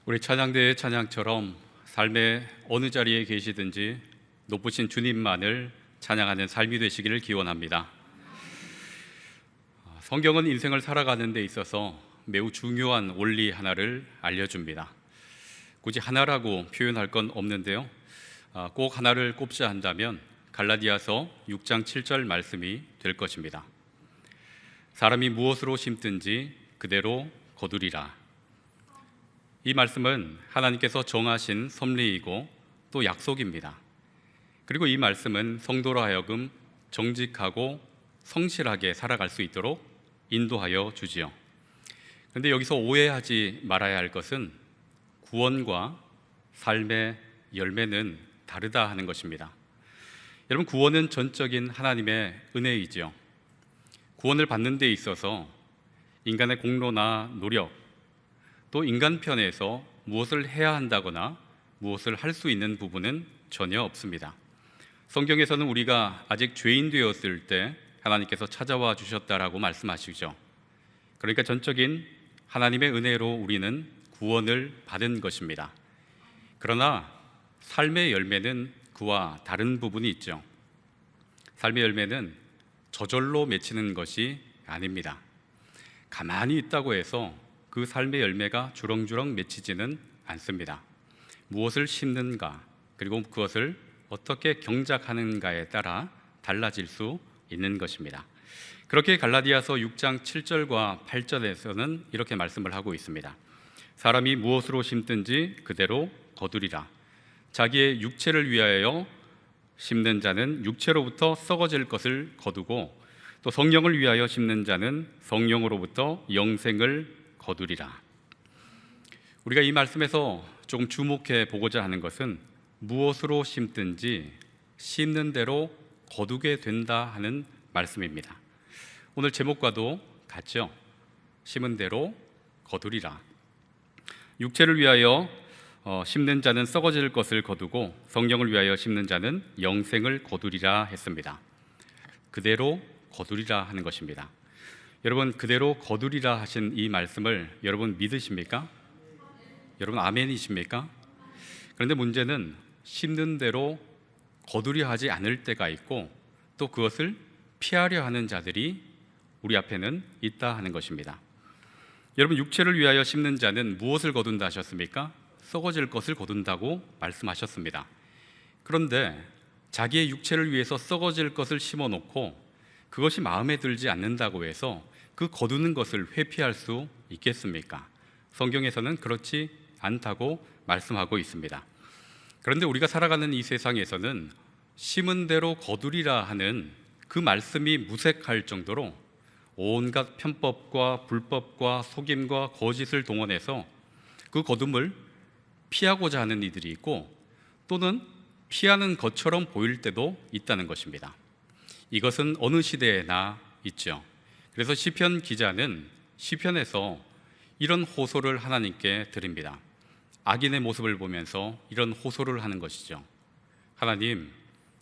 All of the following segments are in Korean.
우리 찬양대의 찬양처럼 삶의 어느 자리에 계시든지 높으신 주님만을 찬양하는 삶이 되시기를 기원합니다. 성경은 인생을 살아가는 데 있어서 매우 중요한 원리 하나를 알려줍니다. 굳이 하나라고 표현할 건 없는데요, 꼭 하나를 꼽자 한다면 갈라디아서 6장 7절 말씀이 될 것입니다. 사람이 무엇으로 심든지 그대로 거두리라. 이 말씀은 하나님께서 정하신 섭리이고 또 약속입니다. 그리고 이 말씀은 성도로 하여금 정직하고 성실하게 살아갈 수 있도록 인도하여 주지요. 그런데 여기서 오해하지 말아야 할 것은 구원과 삶의 열매는 다르다 하는 것입니다. 여러분, 구원은 전적인 하나님의 은혜이지요. 구원을 받는 데 있어서 인간의 공로나 노력, 또 인간 편에서 무엇을 해야 한다거나 무엇을 할 수 있는 부분은 전혀 없습니다. 성경에서는 우리가 아직 죄인 되었을 때 하나님께서 찾아와 주셨다라고 말씀하시죠. 그러니까 전적인 하나님의 은혜로 우리는 구원을 받은 것입니다. 그러나 삶의 열매는 그와 다른 부분이 있죠. 삶의 열매는 저절로 맺히는 것이 아닙니다. 가만히 있다고 해서 그 삶의 열매가 주렁주렁 맺히지는 않습니다. 무엇을 심는가, 그리고 그것을 어떻게 경작하는가에 따라 달라질 수 있는 것입니다. 그렇게 갈라디아서 6장 7절과 8절에서는 이렇게 말씀을 하고 있습니다. 사람이 무엇으로 심든지 그대로 거두리라. 자기의 육체를 위하여 심는 자는 육체로부터 썩어질 것을 거두고, 또 성령을 위하여 심는 자는 성령으로부터 영생을 거두리라. 우리가 이 말씀에서 조금 주목해 보고자 하는 것은 무엇으로 심든지 심는 대로 거두게 된다 하는 말씀입니다. 오늘 제목과도 같죠. 심은 대로 거두리라. 육체를 위하여 심는 자는 썩어질 것을 거두고 성령을 위하여 심는 자는 영생을 거두리라 했습니다. 그대로 거두리라 하는 것입니다. 여러분, 그대로 거두리라 하신 이 말씀을 여러분 믿으십니까? 여러분 아멘이십니까? 그런데 문제는 심는 대로 거두려 하지 않을 때가 있고, 또 그것을 피하려 하는 자들이 우리 앞에는 있다 하는 것입니다. 여러분, 육체를 위하여 심는 자는 무엇을 거둔다 하셨습니까? 썩어질 것을 거둔다고 말씀하셨습니다. 그런데 자기의 육체를 위해서 썩어질 것을 심어놓고 그것이 마음에 들지 않는다고 해서 그 거두는 것을 회피할 수 있겠습니까? 성경에서는 그렇지 않다고 말씀하고 있습니다. 그런데 우리가 살아가는 이 세상에서는 심은 대로 거두리라 하는 그 말씀이 무색할 정도로 온갖 편법과 불법과 속임과 거짓을 동원해서 그 거둠을 피하고자 하는 이들이 있고, 또는 피하는 것처럼 보일 때도 있다는 것입니다. 이것은 어느 시대에나 있죠. 그래서 시편 기자는 시편에서 이런 호소를 하나님께 드립니다. 악인의 모습을 보면서 이런 호소를 하는 것이죠. 하나님,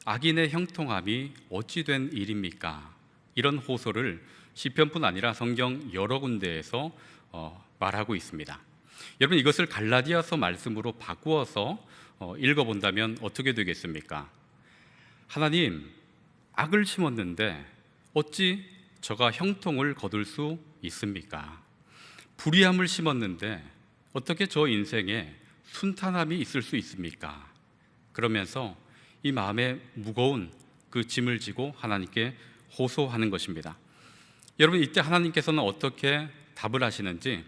악인의 형통함이 어찌 된 일입니까? 이런 호소를 시편뿐 아니라 성경 여러 군데에서 말하고 있습니다. 여러분, 이것을 갈라디아서 말씀으로 바꾸어서 읽어본다면 어떻게 되겠습니까? 하나님, 악을 심었는데 어찌 저가 형통을 거둘 수 있습니까? 불의함을 심었는데 어떻게 저 인생에 순탄함이 있을 수 있습니까? 그러면서 이 마음에 무거운 그 짐을 지고 하나님께 호소하는 것입니다. 여러분, 이때 하나님께서는 어떻게 답을 하시는지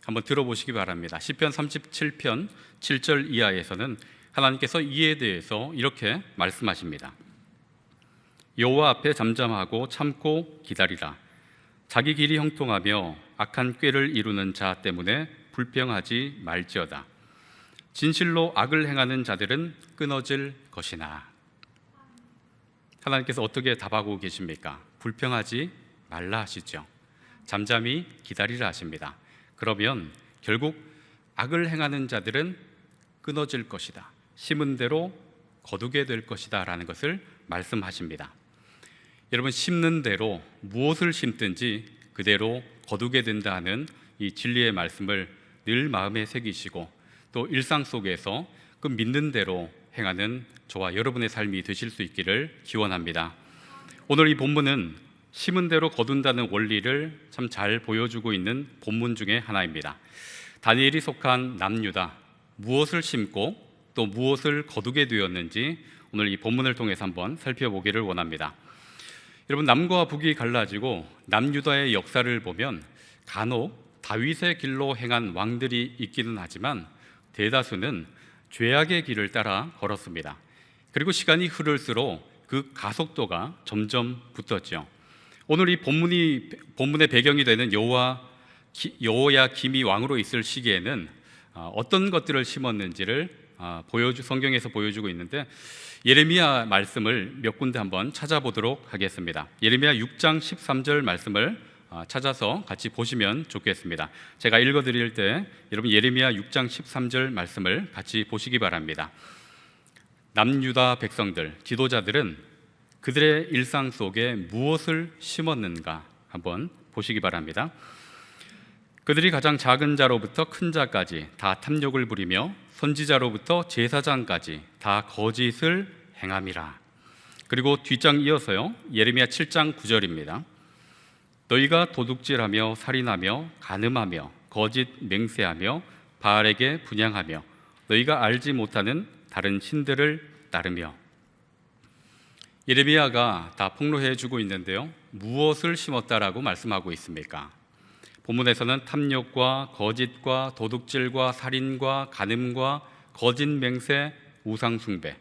한번 들어보시기 바랍니다. 시편 37편 7절 이하에서는 하나님께서 이에 대해서 이렇게 말씀하십니다. 여호와 앞에 잠잠하고 참고 기다리라. 자기 길이 형통하며 악한 꾀를 이루는 자 때문에 불평하지 말지어다. 진실로 악을 행하는 자들은 끊어질 것이나. 하나님께서 어떻게 답하고 계십니까? 불평하지 말라 하시죠. 잠잠히 기다리라 하십니다. 그러면 결국 악을 행하는 자들은 끊어질 것이다, 심은 대로 거두게 될 것이다 라는 것을 말씀하십니다. 여러분, 심는 대로 무엇을 심든지 그대로 거두게 된다는 이 진리의 말씀을 늘 마음에 새기시고, 또 일상 속에서 그 믿는 대로 행하는 저와 여러분의 삶이 되실 수 있기를 기원합니다. 오늘 이 본문은 심은 대로 거둔다는 원리를 참 잘 보여주고 있는 본문 중에 하나입니다. 다니엘이 속한 남유다, 무엇을 심고 또 무엇을 거두게 되었는지 오늘 이 본문을 통해서 한번 살펴보기를 원합니다. 여러분, 남과 북이 갈라지고 남유다의 역사를 보면 간혹 다윗의 길로 행한 왕들이 있기는 하지만 대다수는 죄악의 길을 따라 걸었습니다. 그리고 시간이 흐를수록 그 가속도가 점점 붙었죠. 오늘 이 본문의 배경이 되는 여호야김이 왕으로 있을 시기에는 어떤 것들을 심었는지를 성경에서 보여주고 있는데, 예레미야 말씀을 몇 군데 한번 찾아보도록 하겠습니다. 예레미야 6장 13절 말씀을 찾아서 같이 보시면 좋겠습니다. 제가 읽어드릴 때 여러분 예레미야 6장 13절 말씀을 같이 보시기 바랍니다. 남유다 백성들, 지도자들은 그들의 일상 속에 무엇을 심었는가 한번 보시기 바랍니다. 그들이 가장 작은 자로부터 큰 자까지 다 탐욕을 부리며 선지자로부터 제사장까지 다 거짓을 행함이라. 그리고 뒷장 이어서요, 예레미야 7장 9절입니다. 너희가 도둑질하며 살인하며 간음하며 거짓 맹세하며 바알에게 분향하며 너희가 알지 못하는 다른 신들을 따르며. 예레미야가 다 폭로해주고 있는데요, 무엇을 심었다라고 말씀하고 있습니까? 본문에서는 탐욕과 거짓과 도둑질과 살인과 간음과 거짓 맹세, 우상 숭배,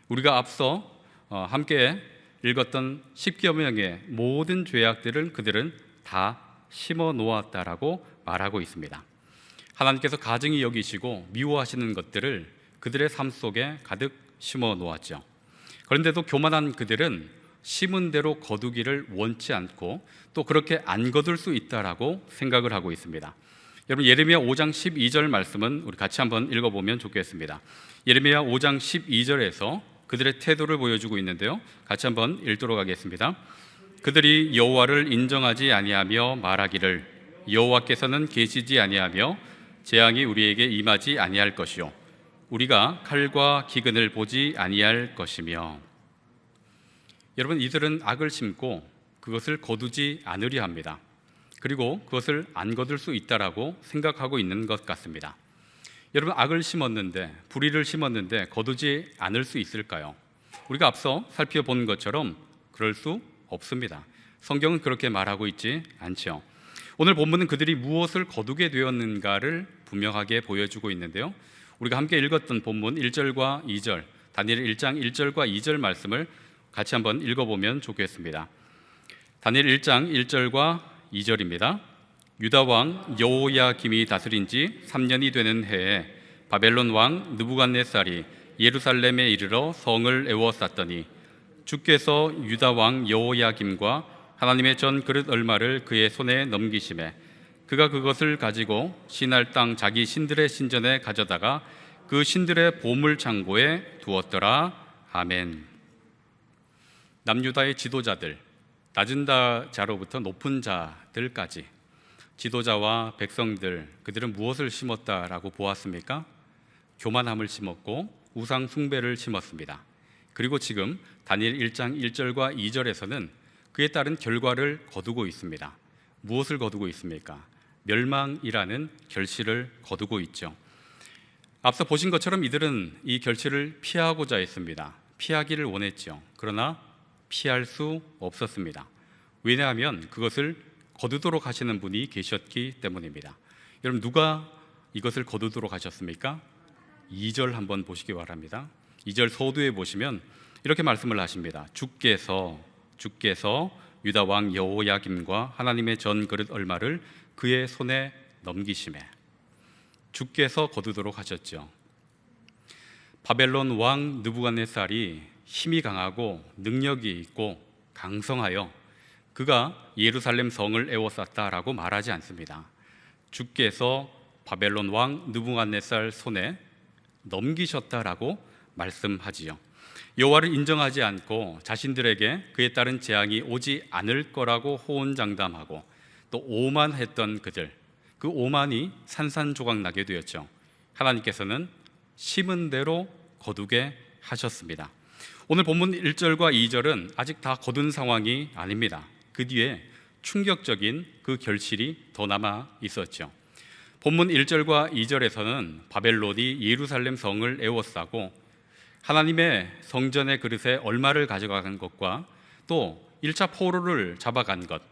우리가 앞서 함께 읽었던 10여 명의 모든 죄악들을 그들은 다 심어 놓았다라고 말하고 있습니다. 하나님께서 가증히 여기시고 미워하시는 것들을 그들의 삶 속에 가득 심어 놓았죠. 그런데도 교만한 그들은 심은 대로 거두기를 원치 않고 또 그렇게 안 거둘 수 있다라고 생각을 하고 있습니다. 여러분, 예레미야 5장 12절 말씀은 우리 같이 한번 읽어보면 좋겠습니다. 예레미야 5장 12절에서 그들의 태도를 보여주고 있는데요, 같이 한번 읽도록 하겠습니다. 그들이 여호와를 인정하지 아니하며 말하기를 여호와께서는 계시지 아니하며 재앙이 우리에게 임하지 아니할 것이요 우리가 칼과 기근을 보지 아니할 것이며. 여러분, 이들은 악을 심고 그것을 거두지 않으려 합니다. 그리고 그것을 안 거둘 수 있다라고 생각하고 있는 것 같습니다. 여러분, 악을 심었는데, 불의를 심었는데 거두지 않을 수 있을까요? 우리가 앞서 살펴본 것처럼 그럴 수 없습니다. 성경은 그렇게 말하고 있지 않죠. 오늘 본문은 그들이 무엇을 거두게 되었는가를 분명하게 보여주고 있는데요, 우리가 함께 읽었던 본문 1절과 2절, 다니엘 1장 1절과 2절 말씀을 같이 한번 읽어보면 좋겠습니다. 다니엘 1장 1절과 2절입니다. 유다 왕 여호야김이 다스린 지 3년이 되는 해에 바벨론 왕 느부갓네살이 예루살렘에 이르러 성을 에워쌌더니 주께서 유다 왕 여호야김과 하나님의 전 그릇 얼마를 그의 손에 넘기심에 그가 그것을 가지고 시날 땅 자기 신들의 신전에 가져다가 그 신들의 보물 창고에 두었더라. 아멘. 남유다의 지도자들, 낮은 자로부터 높은 자들까지 지도자와 백성들, 그들은 무엇을 심었다라고 보았습니까? 교만함을 심었고 우상 숭배를 심었습니다. 그리고 지금 다니엘 1장 1절과 2절에서는 그에 따른 결과를 거두고 있습니다. 무엇을 거두고 있습니까? 멸망이라는 결실을 거두고 있죠. 앞서 보신 것처럼 이들은 이 결실을 피하고자 했습니다. 피하기를 원했죠. 그러나 피할 수 없었습니다. 왜냐하면 그것을 거두도록 하시는 분이 계셨기 때문입니다. 여러분, 누가 이것을 거두도록 하셨습니까? 2절 한번 보시기 바랍니다. 2절 서두에 보시면 이렇게 말씀을 하십니다. 주께서 유다 왕 여호야김과 하나님의 전 그릇 얼마를 그의 손에 넘기심에. 주께서 거두도록 하셨죠. 바벨론 왕 느부갓네살이 힘이 강하고 능력이 있고 강성하여 그가 예루살렘 성을 에워쌌다라고 말하지 않습니다. 주께서 바벨론 왕 느부갓네살 손에 넘기셨다라고 말씀하지요. 여호와를 인정하지 않고 자신들에게 그에 따른 재앙이 오지 않을 거라고 호언장담하고 또 오만했던 그들, 그 오만이 산산조각 나게 되었죠. 하나님께서는 심은 대로 거두게 하셨습니다. 오늘 본문 1절과 2절은 아직 다 거둔 상황이 아닙니다. 그 뒤에 충격적인 그 결실이 더 남아 있었죠. 본문 1절과 2절에서는 바벨론이 예루살렘 성을 에워싸고 하나님의 성전의 그릇에 얼마를 가져간 것과 또 1차 포로를 잡아간 것,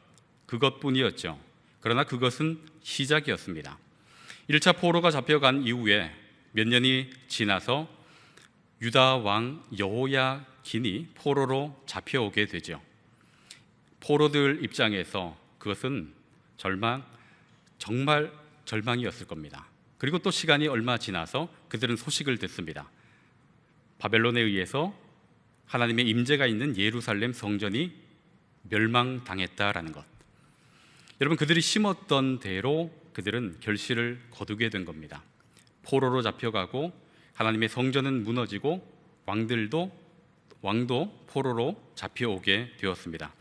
그것뿐이었죠. 그러나 그것은 시작이었습니다. 1차 포로가 잡혀간 이후에 몇 년이 지나서 유다 왕 여호야긴이 포로로 잡혀오게 되죠. 포로들 입장에서 그것은 정말 절망이었을 겁니다. 그리고 또 시간이 얼마 지나서 그들은 소식을 듣습니다. 바벨론에 의해서 하나님의 임재가 있는 예루살렘 성전이 멸망당했다라는 것. 여러분, 그들이 심었던 대로 그들은 결실을 거두게 된 겁니다. 포로로 잡혀가고 하나님의 성전은 무너지고 왕도 포로로 잡혀오게 되었습니다.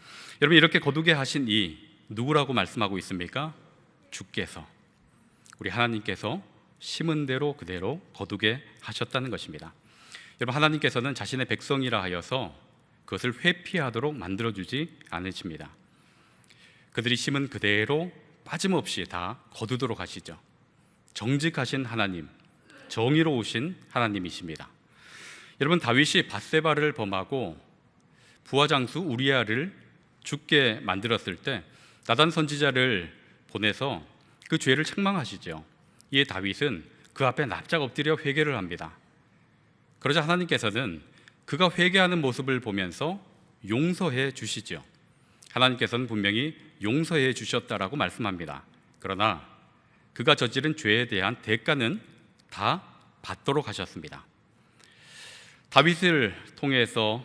여러분, 이렇게 거두게 하신 이 누구라고 말씀하고 있습니까? 주께서, 우리 하나님께서 심은 대로 그대로 거두게 하셨다는 것입니다. 여러분, 하나님께서는 자신의 백성이라 하여서 그것을 회피하도록 만들어주지 않으십니다. 그들이 심은 그대로 빠짐없이 다 거두도록 하시죠. 정직하신 하나님, 정의로우신 하나님이십니다. 여러분, 다윗이 밧세바를 범하고 부하장수 우리아를 죽게 만들었을 때 나단 선지자를 보내서 그 죄를 책망하시죠. 이에 다윗은 그 앞에 납작 엎드려 회개를 합니다. 그러자 하나님께서는 그가 회개하는 모습을 보면서 용서해 주시죠. 하나님께서는 분명히 용서해 주셨다라고 말씀합니다. 그러나 그가 저지른 죄에 대한 대가는 다 받도록 하셨습니다. 다윗을 통해서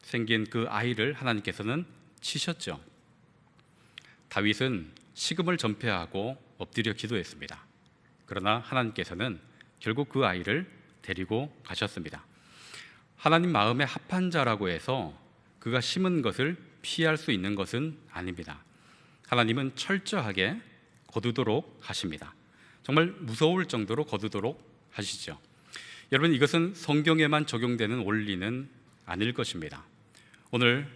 생긴 그 아이를 하나님께서는 치셨죠. 다윗은 식음을 전폐하고 엎드려 기도했습니다. 그러나 하나님께서는 결국 그 아이를 데리고 가셨습니다. 하나님 마음에 합한 자라고 해서 그가 심은 것을 피할 수 있는 것은 아닙니다. 하나님은 철저하게 거두도록 하십니다. 정말 무서울 정도로 거두도록 하시죠. 여러분, 이것은 성경에만 적용되는 원리는 아닐 것입니다. 오늘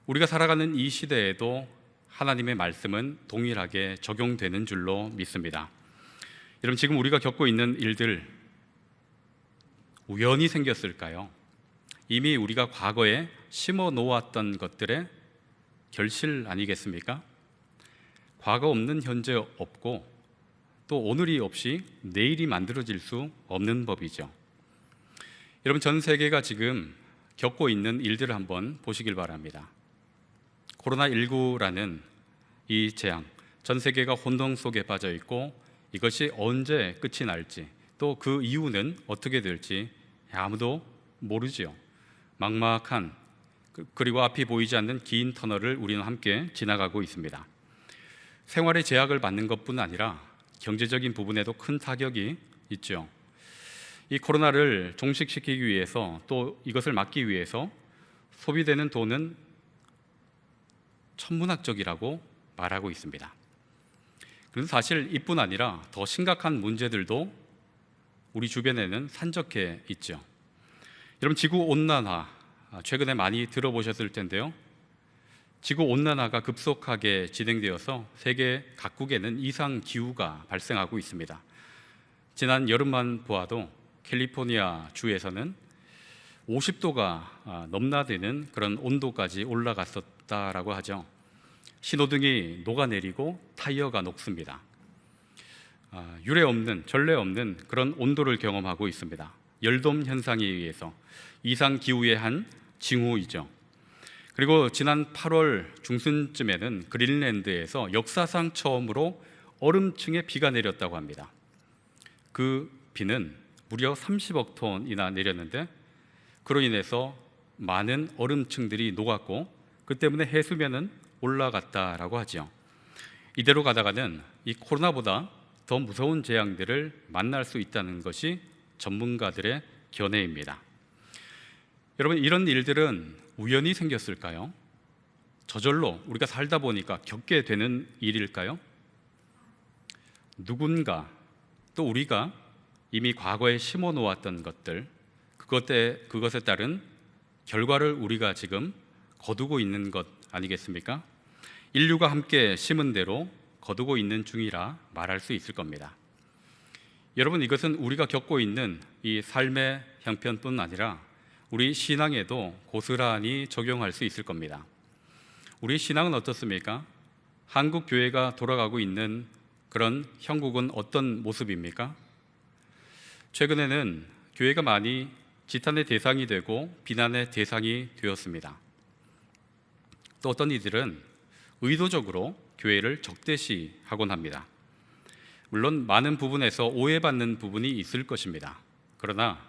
우리가 살아가는 이 시대에도 하나님의 말씀은 동일하게 적용되는 줄로 믿습니다. 여러분, 지금 우리가 겪고 있는 일들 우연히 생겼을까요? 이미 우리가 과거에 심어 놓았던 것들의 결실 아니겠습니까? 과거 없는 현재 없고 또 오늘이 없이 내일이 만들어질 수 없는 법이죠. 여러분, 전 세계가 지금 겪고 있는 일들을 한번 보시길 바랍니다. 코로나19라는 이 재앙, 전 세계가 혼동 속에 빠져 있고 이것이 언제 끝이 날지 또 그 이후는 어떻게 될지 아무도 모르지요. 막막한 그리고 앞이 보이지 않는 긴 터널을 우리는 함께 지나가고 있습니다. 생활의 제약을 받는 것뿐 아니라 경제적인 부분에도 큰 타격이 있죠. 이 코로나를 종식시키기 위해서 또 이것을 막기 위해서 소비되는 돈은 천문학적이라고 말하고 있습니다. 그런데 사실 이뿐 아니라 더 심각한 문제들도 우리 주변에는 산적해 있죠. 여러분, 지구온난화 최근에 많이 들어보셨을 텐데요. 지구온난화가 급속하게 진행되어서 세계 각국에는 이상기후가 발생하고 있습니다. 지난 여름만 보아도 캘리포니아 주에서는 50도가 넘나드는 그런 온도까지 올라갔었다라고 하죠. 신호등이 녹아내리고 타이어가 녹습니다. 유례 없는, 전례 없는 그런 온도를 경험하고 있습니다. 열돔 현상에 의해서 이상기후의 한 징후이죠. 그리고 지난 8월 중순쯤에는 그린랜드에서 역사상 처음으로 얼음층에 비가 내렸다고 합니다. 그 비는 무려 30억 톤이나 내렸는데 그로 인해서 많은 얼음층들이 녹았고 그 때문에 해수면은 올라갔다라고 하죠. 이대로 가다가는 이 코로나보다 더 무서운 재앙들을 만날 수 있다는 것이 전문가들의 견해입니다. 여러분, 이런 일들은 우연히 생겼을까요? 저절로 우리가 살다 보니까 겪게 되는 일일까요? 누군가 또 우리가 이미 과거에 심어 놓았던 것들, 그것에 따른 결과를 우리가 지금 거두고 있는 것 아니겠습니까? 인류가 함께 심은 대로 거두고 있는 중이라 말할 수 있을 겁니다. 여러분, 이것은 우리가 겪고 있는 이 삶의 형편뿐 아니라 우리 신앙에도 고스란히 적용할 수 있을 겁니다. 우리 신앙은 어떻습니까? 한국 교회가 돌아가고 있는 그런 형국은 어떤 모습입니까? 최근에는 교회가 많이 지탄의 대상이 되고 비난의 대상이 되었습니다. 또 어떤 이들은 의도적으로 교회를 적대시하곤 합니다. 물론 많은 부분에서 오해받는 부분이 있을 것입니다. 그러나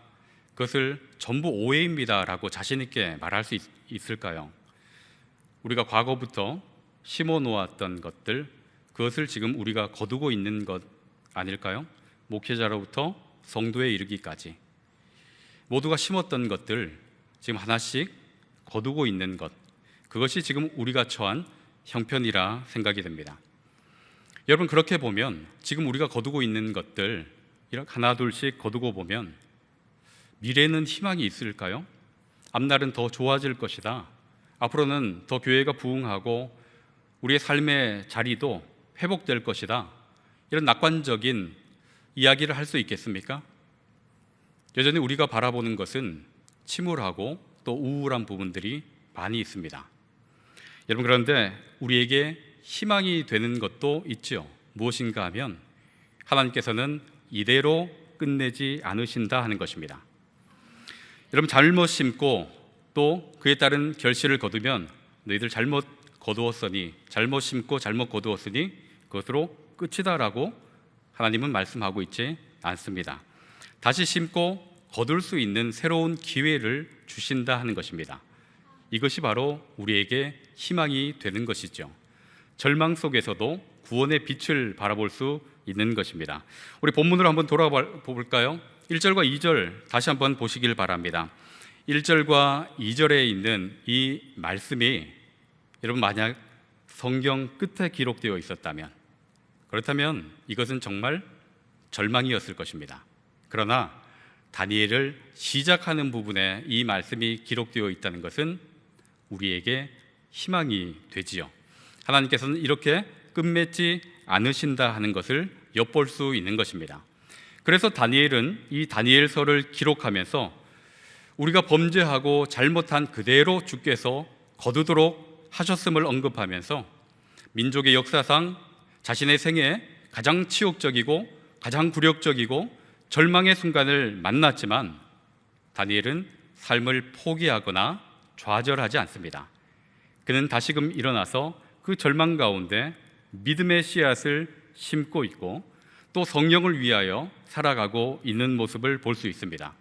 그것을 전부 오해입니다라고 자신 있게 말할 수 있을까요? 우리가 과거부터 심어 놓았던 것들, 그것을 지금 우리가 거두고 있는 것 아닐까요? 목회자로부터 성도에 이르기까지 모두가 심었던 것들 지금 하나씩 거두고 있는 것, 그것이 지금 우리가 처한 형편이라 생각이 됩니다. 여러분, 그렇게 보면 지금 우리가 거두고 있는 것들 이렇게 하나 둘씩 거두고 보면 미래에는 희망이 있을까요? 앞날은 더 좋아질 것이다, 앞으로는 더 교회가 부흥하고 우리의 삶의 자리도 회복될 것이다, 이런 낙관적인 이야기를 할 수 있겠습니까? 여전히 우리가 바라보는 것은 침울하고 또 우울한 부분들이 많이 있습니다. 여러분, 그런데 우리에게 희망이 되는 것도 있죠. 무엇인가 하면 하나님께서는 이대로 끝내지 않으신다 하는 것입니다. 여러분, 잘못 심고 또 그에 따른 결실을 거두면 너희들 잘못 거두었으니, 잘못 심고 잘못 거두었으니 그것으로 끝이다라고 하나님은 말씀하고 있지 않습니다. 다시 심고 거둘 수 있는 새로운 기회를 주신다 하는 것입니다. 이것이 바로 우리에게 희망이 되는 것이죠. 절망 속에서도 구원의 빛을 바라볼 수 있는 것입니다. 우리 본문으로 한번 돌아볼까요? 1절과 2절 다시 한번 보시길 바랍니다. 1절과 2절에 있는 이 말씀이 여러분 만약 성경 끝에 기록되어 있었다면, 그렇다면 이것은 정말 절망이었을 것입니다. 그러나 다니엘을 시작하는 부분에 이 말씀이 기록되어 있다는 것은 우리에게 희망이 되지요. 하나님께서는 이렇게 끝맺지 않으신다 하는 것을 엿볼 수 있는 것입니다. 그래서 다니엘은 이 다니엘서를 기록하면서 우리가 범죄하고 잘못한 그대로 주께서 거두도록 하셨음을 언급하면서 민족의 역사상 자신의 생에 가장 치욕적이고 가장 굴욕적이고 절망의 순간을 만났지만 다니엘은 삶을 포기하거나 좌절하지 않습니다. 그는 다시금 일어나서 그 절망 가운데 믿음의 씨앗을 심고 있고 또 성령을 위하여 살아가고 있는 모습을 볼 수 있습니다.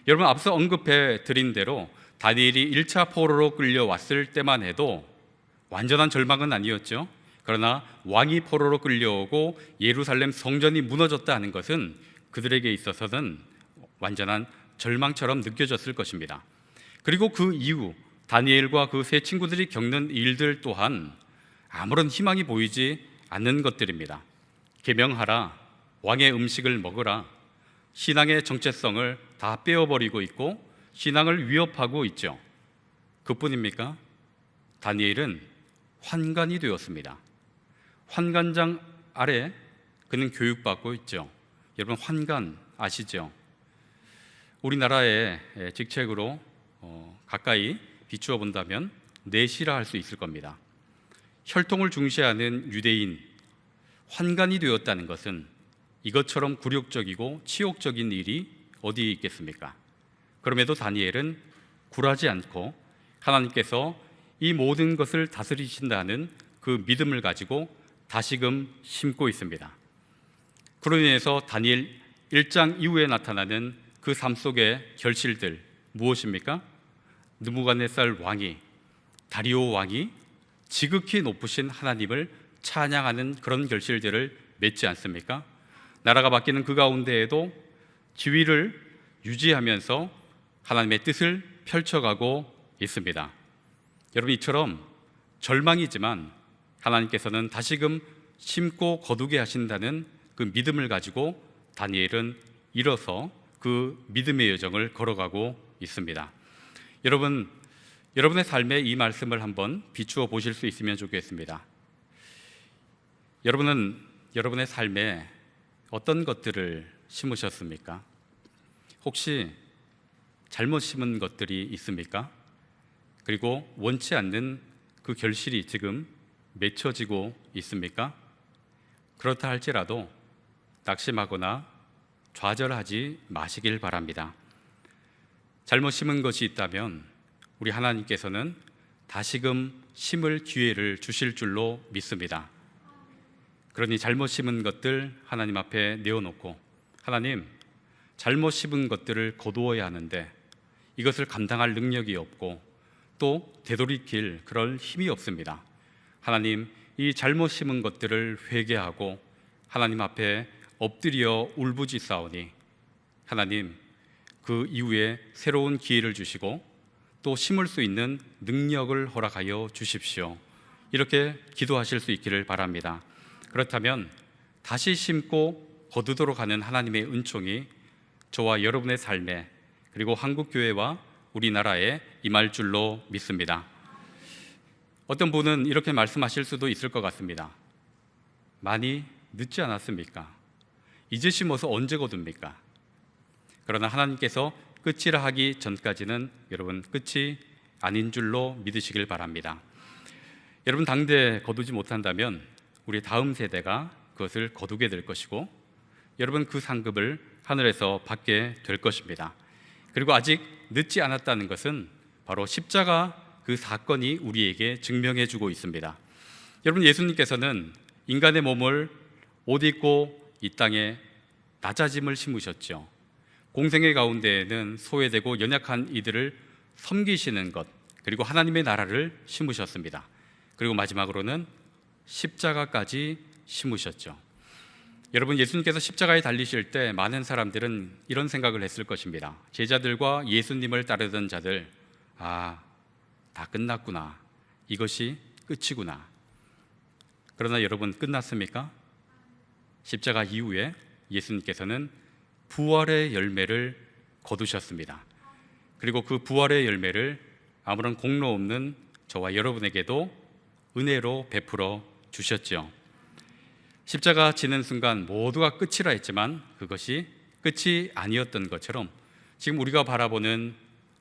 여러분, 앞서 언급해 드린 대로 다니엘이 1차 포로로 끌려왔을 때만 해도 완전한 절망은 아니었죠. 그러나 왕이 포로로 끌려오고 예루살렘 성전이 무너졌다 하는 것은 그들에게 있어서는 완전한 절망처럼 느껴졌을 것입니다. 그리고 그 이후 다니엘과 그 세 친구들이 겪는 일들 또한 아무런 희망이 보이지 않는 것들입니다. 계명하라, 왕의 음식을 먹으라, 신앙의 정체성을 다 빼어버리고 있고 신앙을 위협하고 있죠. 그뿐입니까? 다니엘은 환관이 되었습니다. 환관장 아래 그는 교육받고 있죠. 여러분, 환관 아시죠? 우리나라의 직책으로 가까이 비추어 본다면 내시라 할 수 있을 겁니다. 혈통을 중시하는 유대인, 환관이 되었다는 것은 이것처럼 굴욕적이고 치욕적인 일이 어디 있겠습니까? 그럼에도 다니엘은 굴하지 않고 하나님께서 이 모든 것을 다스리신다는 그 믿음을 가지고 다시금 심고 있습니다. 그로 인해서 다니엘 1장 이후에 나타나는 그 삶 속의 결실들 무엇입니까? 느부갓네살 왕이, 다리오 왕이 지극히 높으신 하나님을 찬양하는 그런 결실들을 맺지 않습니까? 나라가 바뀌는 그 가운데에도 지위를 유지하면서 하나님의 뜻을 펼쳐가고 있습니다. 여러분, 이처럼 절망이지만 하나님께서는 다시금 심고 거두게 하신다는 그 믿음을 가지고 다니엘은 잃어서 그 믿음의 여정을 걸어가고 있습니다. 여러분, 여러분의 삶에 이 말씀을 한번 비추어 보실 수 있으면 좋겠습니다. 여러분은 여러분의 삶에 어떤 것들을 심으셨습니까? 혹시 잘못 심은 것들이 있습니까? 그리고 원치 않는 그 결실이 지금 맺혀지고 있습니까? 그렇다 할지라도 낙심하거나 좌절하지 마시길 바랍니다. 잘못 심은 것이 있다면 우리 하나님께서는 다시금 심을 기회를 주실 줄로 믿습니다. 그러니 잘못 심은 것들 하나님 앞에 내어놓고, 하나님, 잘못 심은 것들을 거두어야 하는데 이것을 감당할 능력이 없고 또 되돌이킬 그럴 힘이 없습니다. 하나님, 이 잘못 심은 것들을 회개하고 하나님 앞에 엎드려 울부짖사오니 하나님, 그 이후에 새로운 기회를 주시고 또 심을 수 있는 능력을 허락하여 주십시오. 이렇게 기도하실 수 있기를 바랍니다. 그렇다면 다시 심고 거두도록 하는 하나님의 은총이 저와 여러분의 삶에, 그리고 한국교회와 우리나라에 임할 줄로 믿습니다. 어떤 분은 이렇게 말씀하실 수도 있을 것 같습니다. 많이 늦지 않았습니까? 이제 심어서 언제 거둡니까? 그러나 하나님께서 끝이라 하기 전까지는 여러분, 끝이 아닌 줄로 믿으시길 바랍니다. 여러분, 당대 거두지 못한다면 우리 다음 세대가 그것을 거두게 될 것이고, 여러분, 그 상급을 하늘에서 받게 될 것입니다. 그리고 아직 늦지 않았다는 것은 바로 십자가 그 사건이 우리에게 증명해 주고 있습니다. 여러분, 예수님께서는 인간의 몸을 옷 입고 이 땅에 낮아짐을 심으셨죠. 공생의 가운데에는 소외되고 연약한 이들을 섬기시는 것, 그리고 하나님의 나라를 심으셨습니다. 그리고 마지막으로는 십자가까지 심으셨죠. 여러분, 예수님께서 십자가에 달리실 때 많은 사람들은 이런 생각을 했을 것입니다. 제자들과 예수님을 따르던 자들, 다 끝났구나, 이것이 끝이구나. 그러나 여러분, 끝났습니까? 십자가 이후에 예수님께서는 부활의 열매를 거두셨습니다. 그리고 그 부활의 열매를 아무런 공로 없는 저와 여러분에게도 은혜로 베풀어 주셨죠. 십자가 지는 순간 모두가 끝이라 했지만 그것이 끝이 아니었던 것처럼 지금 우리가 바라보는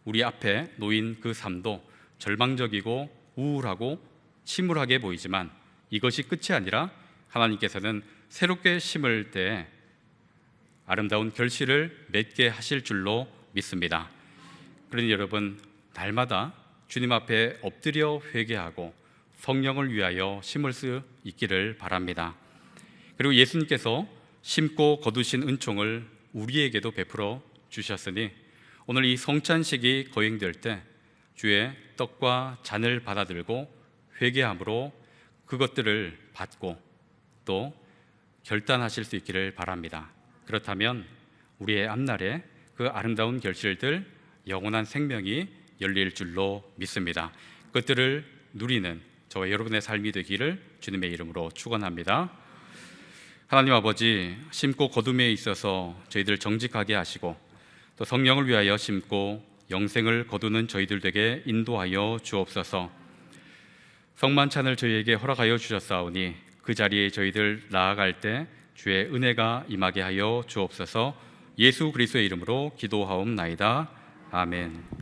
우리 앞에 놓인 그 삶도 절망적이고 우울하고 침울하게 보이지만 이것이 끝이 아니라 하나님께서는 새롭게 심을 때 아름다운 결실을 맺게 하실 줄로 믿습니다. 그러니 여러분, 날마다 주님 앞에 엎드려 회개하고 성령을 위하여 심을 수 있기를 바랍니다. 그리고 예수님께서 심고 거두신 은총을 우리에게도 베풀어 주셨으니 오늘 이 성찬식이 거행될 때 주의 떡과 잔을 받아들고 회개함으로 그것들을 받고 또 결단하실 수 있기를 바랍니다. 그렇다면 우리의 앞날에 그 아름다운 결실들, 영원한 생명이 열릴 줄로 믿습니다. 그것들을 누리는 저와 여러분의 삶이 되기를 주님의 이름으로 축원합니다. 하나님 아버지, 심고 거둠에 있어서 저희들 정직하게 하시고 또 성령을 위하여 심고 영생을 거두는 저희들 되게 인도하여 주옵소서. 성만찬을 저희에게 허락하여 주셨사오니 그 자리에 저희들 나아갈 때 주의 은혜가 임하게 하여 주옵소서. 예수 그리스도의 이름으로 기도하옵나이다. 아멘.